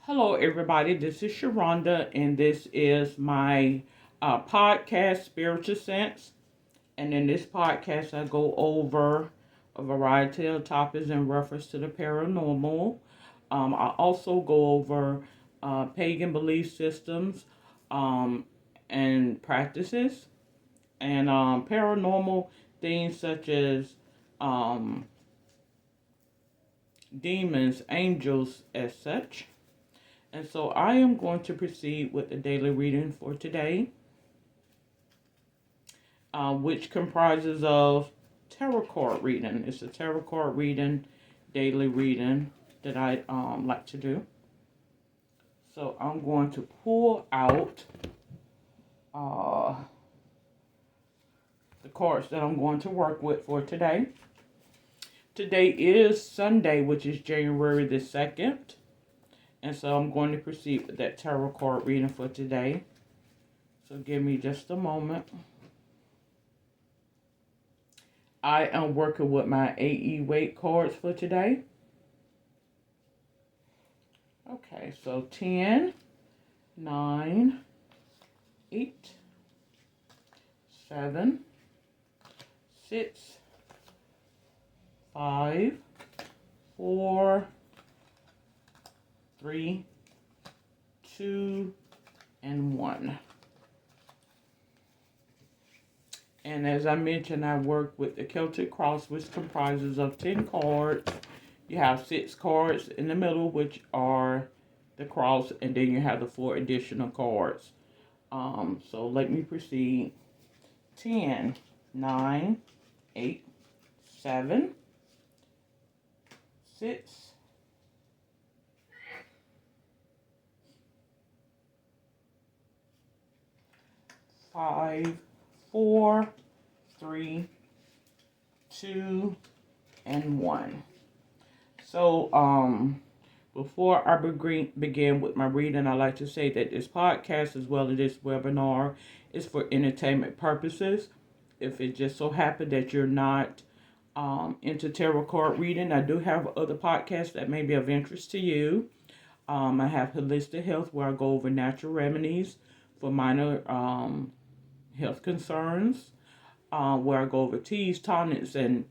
Hello, everybody. This is Sharonda, and this is my podcast, Spiritual Sense. And in this podcast, I go over a variety of topics in reference to the paranormal. I also go over pagan belief systems um, and practices, and paranormal things such as um, demons, angels, as such. And so I am going to proceed with the daily reading for today, which comprises of tarot card reading. It's a tarot card reading, daily reading that I like to do. So I'm going to pull out uh, the cards that I'm going to work with for today. Today is Sunday, which is January the 2nd. And so I'm going to proceed with that tarot card reading for today. So give me just a moment. I am working with my AE weight cards for today. Okay, so 10, 9, 8, 7, 6, 5, 4, 3, 2, and 1. And as I mentioned, I work with the Celtic Cross, which comprises of 10 cards. You have 6 cards in the middle, which are the cross, and then you have the 4 additional cards. So let me proceed. 10, 9, 8, 7, 6, 5, 4, 3, 2, and 1. So, before I begin with my reading, I'd like to say that this podcast, as well as this webinar, is for entertainment purposes. If it just so happened that you're not into tarot card reading, I do have other podcasts that may be of interest to you. I have Holistic Health, where I go over natural remedies for minor health concerns, where I go over teas, tonics, and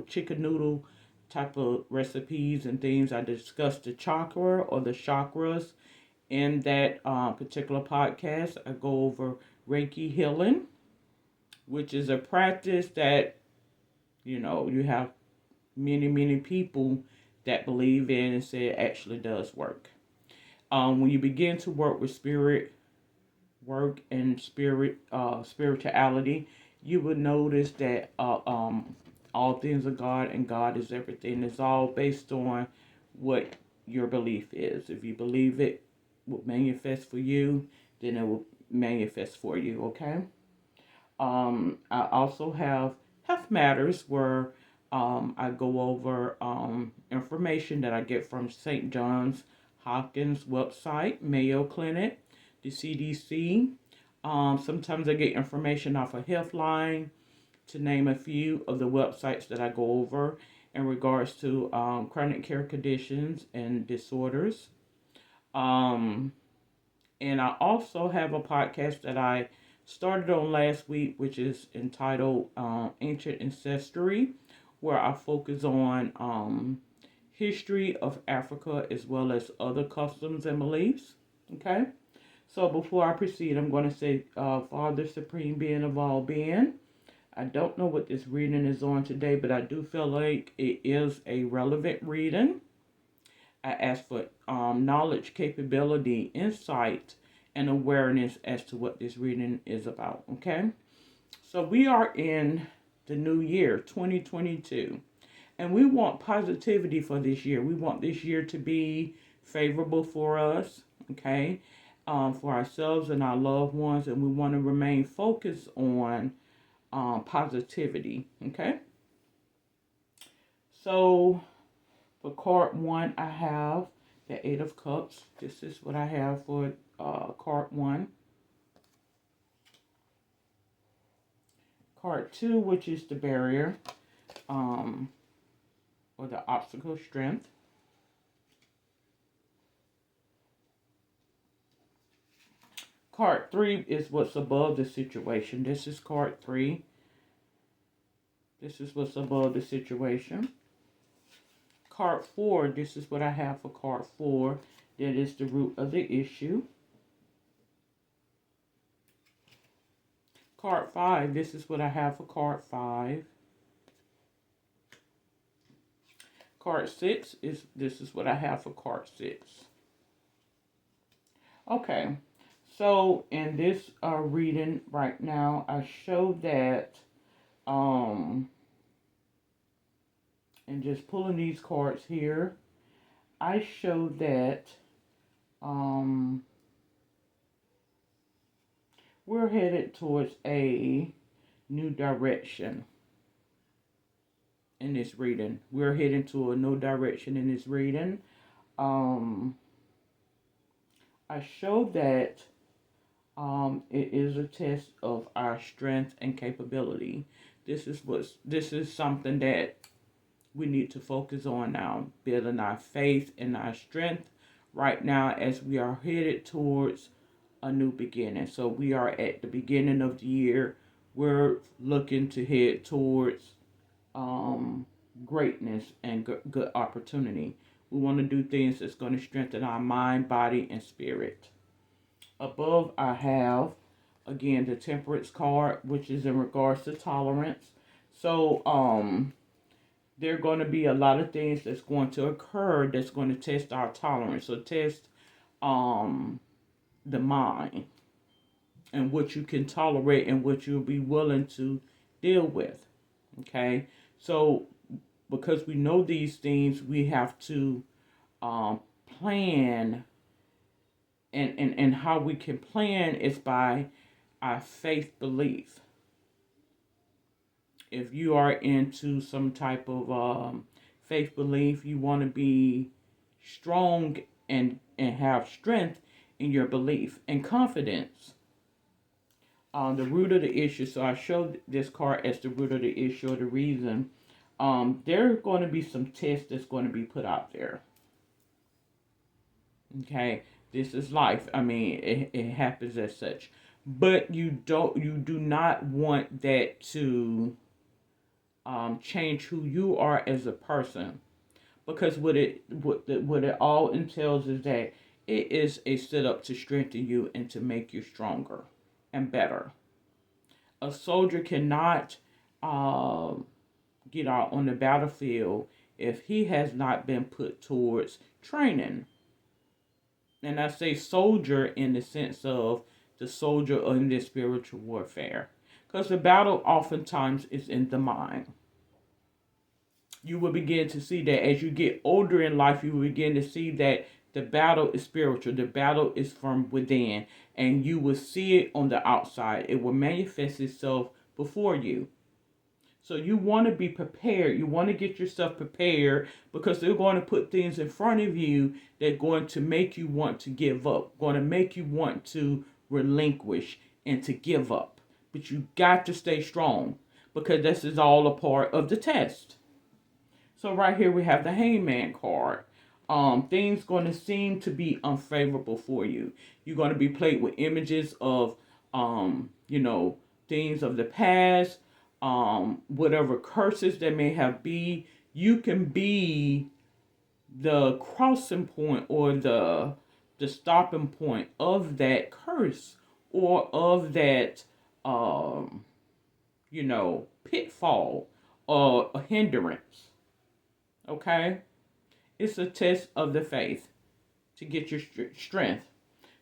chicken noodle type of recipes and things. I discuss the chakra or the chakras in that particular podcast. I go over Reiki healing, which is a practice that you have many people that believe in and say it actually does work. When you begin to work with spirit work and spirituality, you will notice that all things are God and God is everything. It's all based on what your belief is. If you believe it will manifest for you, then it will manifest for you. Okay. I also have Health Matters, where I go over information that I get from St. John's Hopkins website, Mayo Clinic, the CDC. Sometimes I get information off of Healthline, to name a few of the websites that I go over in regards to chronic care conditions and disorders. Um, and I also have a podcast that I started on last week, which is entitled Ancient Ancestry, where I focus on history of Africa as well as other customs and beliefs. Okay? So before I proceed, I'm going to say, Father, Supreme Being of all being. I don't know what this reading is on today, but I do feel like it is a relevant reading. I ask for knowledge, capability, insight, and awareness as to what this reading is about. Okay? So we are in the new year, 2022, and we want positivity for this year. We want this year to be favorable for us, okay? For ourselves and our loved ones, and we want to remain focused on positivity, okay? So for card 1, I have the 8 of Cups. This is what I have for card 1. Card 2, which is the barrier, or the obstacle strength. Card 3 is what's above the situation. This is card 3. This is what's above the situation. Card 4, this is what I have for card 4. That is the root of the issue. Card 5, this is what I have for card 5. Card 6 this is what I have for card 6. Okay, so in this reading right now, I show that, and just pulling these cards here, I show that we're headed towards a new direction in this reading. We're heading to a new direction in this reading. I show that it is a test of our strength and capability. This is something that we need to focus on now, building our faith and our strength right now as we are headed towards a new beginning. So we are at the beginning of the year. We're looking to head towards greatness and good opportunity. We want to do things that's going to strengthen our mind, body, and spirit. Above, I have, again, the Temperance card, which is in regards to tolerance. So, there are going to be a lot of things that's going to occur that's going to test our tolerance. So, test the mind and what you can tolerate and what you'll be willing to deal with. Okay? So, because we know these things, we have to plan, and how we can plan is by our faith belief. If you are into some type of faith belief, you want to be strong and have strength in your belief and confidence. The root of the issue, so I showed this card as the root of the issue or the reason. There are going to be some tests that's going to be put out there. Okay, this is life. I mean, it happens as such. But you do not want that to change who you are as a person. Because what it all entails is that it is a setup to strengthen you and to make you stronger and better. A soldier cannot get out on the battlefield if he has not been put towards training. And I say soldier in the sense of the soldier in this spiritual warfare. Because the battle oftentimes is in the mind. You will begin to see that as you get older in life, you will begin to see that the battle is spiritual. The battle is from within. And you will see it on the outside. It will manifest itself before you. So you want to be prepared. You want to get yourself prepared because they're going to put things in front of you that are going to make you want to give up, going to make you want to relinquish and to give up. But you got to stay strong because this is all a part of the test. So right here we have the Hangman card. Things going to seem to be unfavorable for you. You're going to be plagued with images of, things of the past. Whatever curses there may have be, you can be the crossing point or the stopping point of that curse or of that pitfall or a hindrance. Okay, it's a test of the faith to get your strength.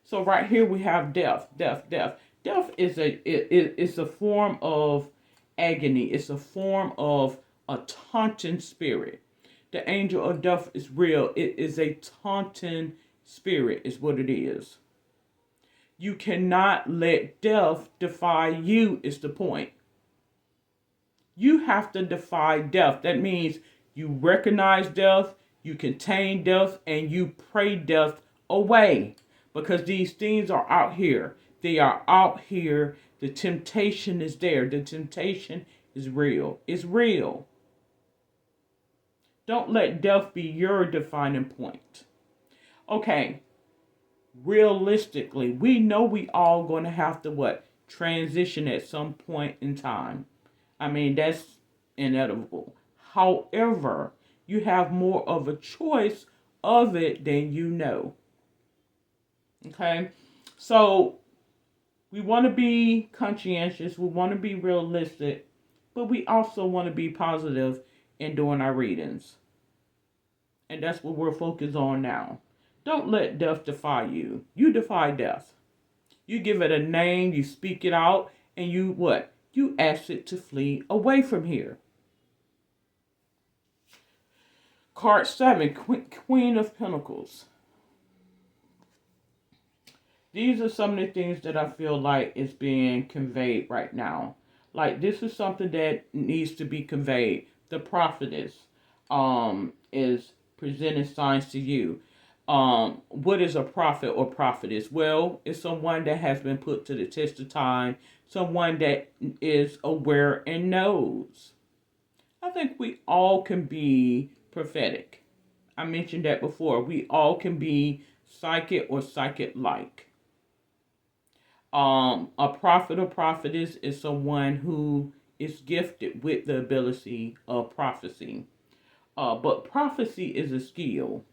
So right here we have death. Death is a form of agony. It's a form of a taunting spirit. The angel of death is real. It is a taunting spirit is what it is. You cannot let death defy you is the point. You have to defy death. That means you recognize death, you contain death, and you pray death away. Because these things are out here. They are out here. The temptation is there. The temptation is real. It's real. Don't let death be your defining point. Okay. realistically, we know we all going to have to what? Transition at some point in time. I mean, that's inevitable. However, you have more of a choice of it than you know. Okay? So, we want to be conscientious, we want to be realistic, but we also want to be positive in doing our readings. And that's what we're focused on now. Don't let death defy you. You defy death. You give it a name, you speak it out, and you what? You ask it to flee away from here. Card 7, Queen of Pentacles. These are some of the things that I feel like is being conveyed right now. Like, this is something that needs to be conveyed. The prophetess is presenting signs to you. What is a prophet or prophetess? Well, it's someone that has been put to the test of time, someone that is aware and knows. I think we all can be prophetic. I mentioned that before. We all can be psychic or psychic-like. A prophet or prophetess is someone who is gifted with the ability of prophecy. But prophecy is a skill.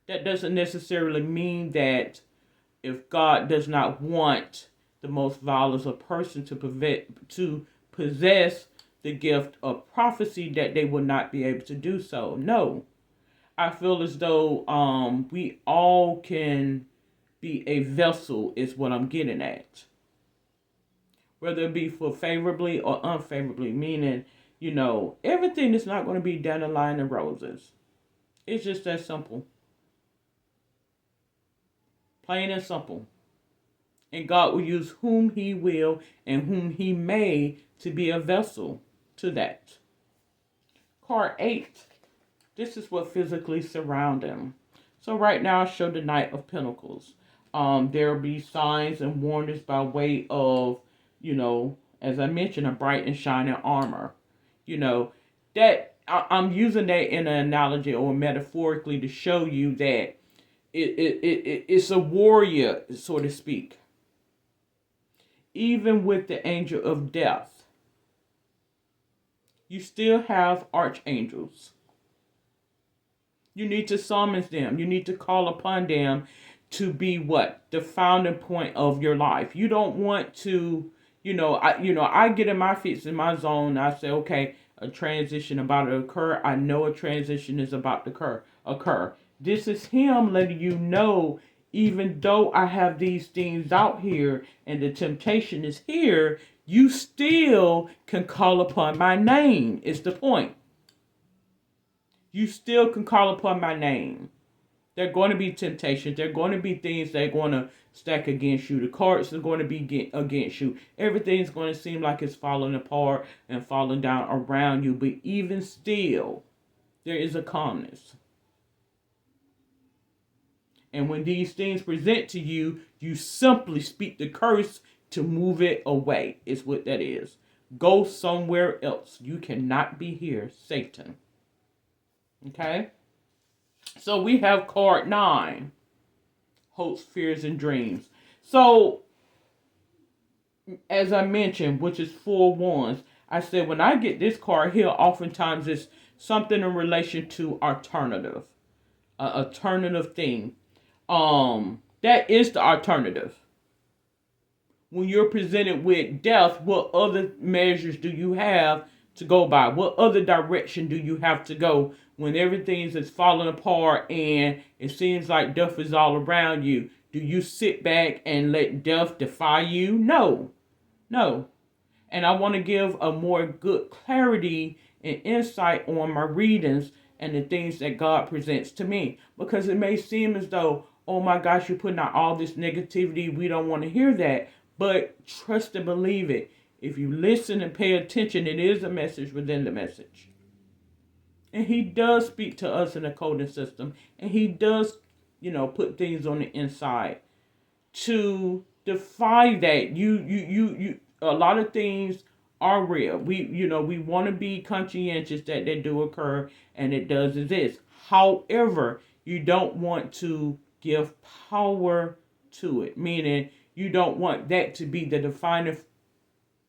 That doesn't necessarily mean that if God does not want the most volatile person to possess the gift of prophecy, that they will not be able to do so. No. I feel as though we all can be a vessel is what I'm getting at. Whether it be for favorably or unfavorably, meaning, everything is not going to be dandelion and roses. It's just that simple. Plain and simple. And God will use whom he will and whom he may to be a vessel to that. Card 8. This is what physically surrounds him. So right now I show the Knight of Pentacles. There will be signs and warnings by way of, as I mentioned, a bright and shining armor. That I'm using that in an analogy or metaphorically to show you that it's a warrior, so to speak. Even with the angel of death, you still have archangels. You need to summon them. You need to call upon them to be what? The founding point of your life. You don't want to, I get in my fits in my zone. I say, okay, a transition about to occur. I know a transition is about to occur. This is him letting you know, even though I have these things out here and the temptation is here, you still can call upon my name, is the point. You still can call upon my name. There are going to be temptations. There are going to be things that are going to stack against you. The cards are going to be against you. Everything's going to seem like it's falling apart and falling down around you. But even still, there is a calmness. And when these things present to you, you simply speak the curse to move it away. Is what that is. Go somewhere else. You cannot be here, Satan. Okay? So we have card 9. Hopes, fears, and dreams. So, as I mentioned, which is 4 wands, I said when I get this card here, oftentimes it's something in relation to alternative. Alternative thing. That is the alternative. When you're presented with death, what other measures do you have to go by? What other direction do you have to go when everything's is falling apart and it seems like death is all around you? Do you sit back and let death defy you? No. And I want to give a more good clarity and insight on my readings and the things that God presents to me. Because it may seem as though, oh my gosh, you're putting out all this negativity. We don't want to hear that. But trust and believe it. If you listen and pay attention, it is a message within the message. And he does speak to us in the coding system. And he does, put things on the inside to defy that. You a lot of things are real. We want to be conscientious that they do occur and it does exist. However, you don't want to give power to it, meaning you don't want that to be the defining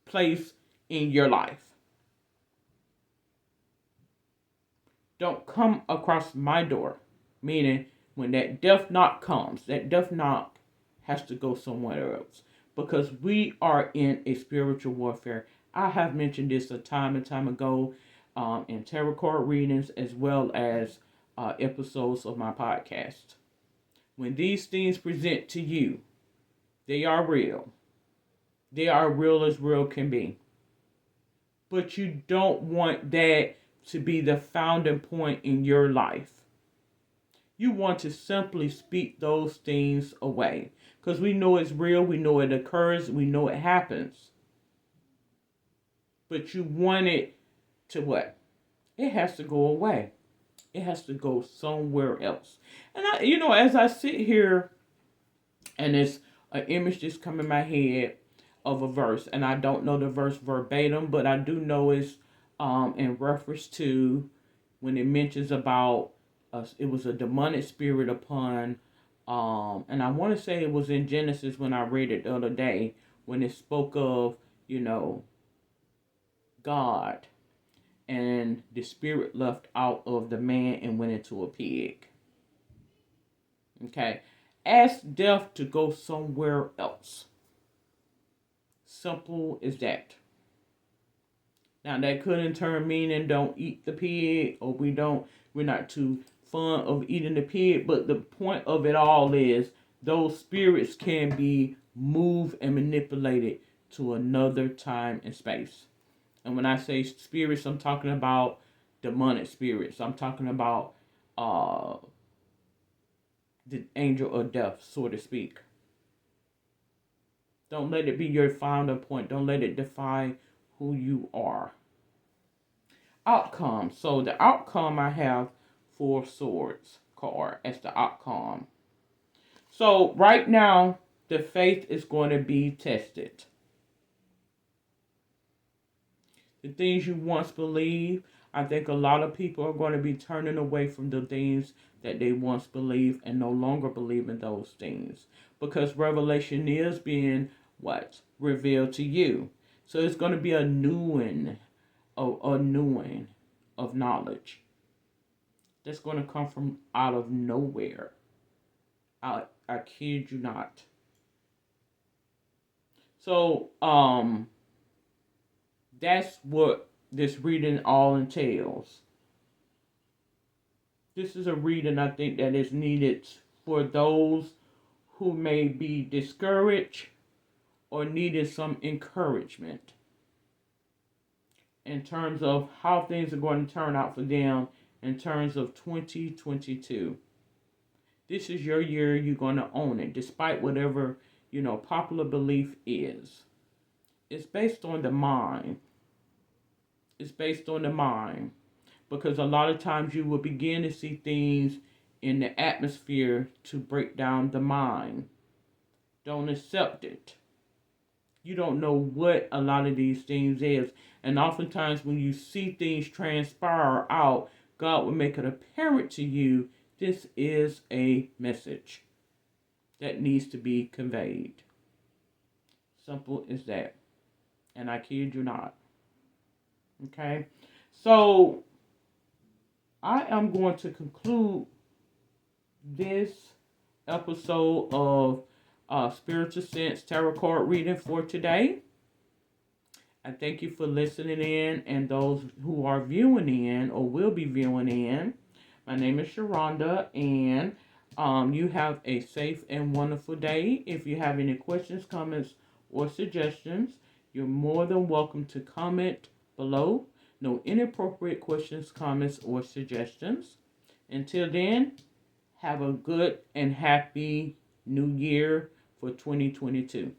place in your life. Don't come across my door, meaning when that death knock comes, that death knock has to go somewhere else because we are in a spiritual warfare. I have mentioned this a time and time ago in tarot card readings as well as episodes of my podcast. When these things present to you, they are real. They are real as real can be. But you don't want that to be the founding point in your life. You want to simply speak those things away. Because we know it's real, we know it occurs, we know it happens. But you want it to what? It has to go away. It has to go somewhere else. And as I sit here and it's an image just come in my head of a verse, and I don't know the verse verbatim, but I do know it's in reference to when it mentions about it was a demonic spirit upon, and I want to say it was in Genesis when I read it the other day when it spoke of God, and the spirit left out of the man and went into a pig. Okay, ask death to go somewhere else. Simple as that. Now that could in turn mean don't eat the pig, or we're not too fond of eating the pig, but the point of it all is those spirits can be moved and manipulated to another time and space. And when I say spirits, I'm talking about demonic spirits. I'm talking about the angel of death, so to speak. Don't let it be your final point. Don't let it define who you are. Outcome. So the outcome I have 4 swords card as the outcome. So right now, the faith is going to be tested. The things you once believed, I think a lot of people are going to be turning away from the things that they once believed and no longer believe in those things. Because revelation is being what? Revealed to you. So it's going to be a knowing of knowledge that's going to come from out of nowhere. I kid you not. So that's what this reading all entails. This is a reading I think that is needed for those who may be discouraged or needed some encouragement in terms of how things are going to turn out for them in terms of 2022. This is your year. You're going to own it, despite whatever, popular belief is. It's based on the mind. It's based on the mind. Because a lot of times you will begin to see things in the atmosphere to break down the mind. Don't accept it. You don't know what a lot of these things is. And oftentimes when you see things transpire out, God will make it apparent to you this is a message that needs to be conveyed. Simple as that. And I kid you not. Okay? So, I am going to conclude this episode of Spiritual Sense Tarot Card Reading for today. I thank you for listening in, and those who are viewing in or will be viewing in. My name is Sharonda, and you have a safe and wonderful day. If you have any questions, comments, or suggestions, you're more than welcome to comment below. No inappropriate questions, comments, or suggestions. Until then, have a good and happy new year for 2022.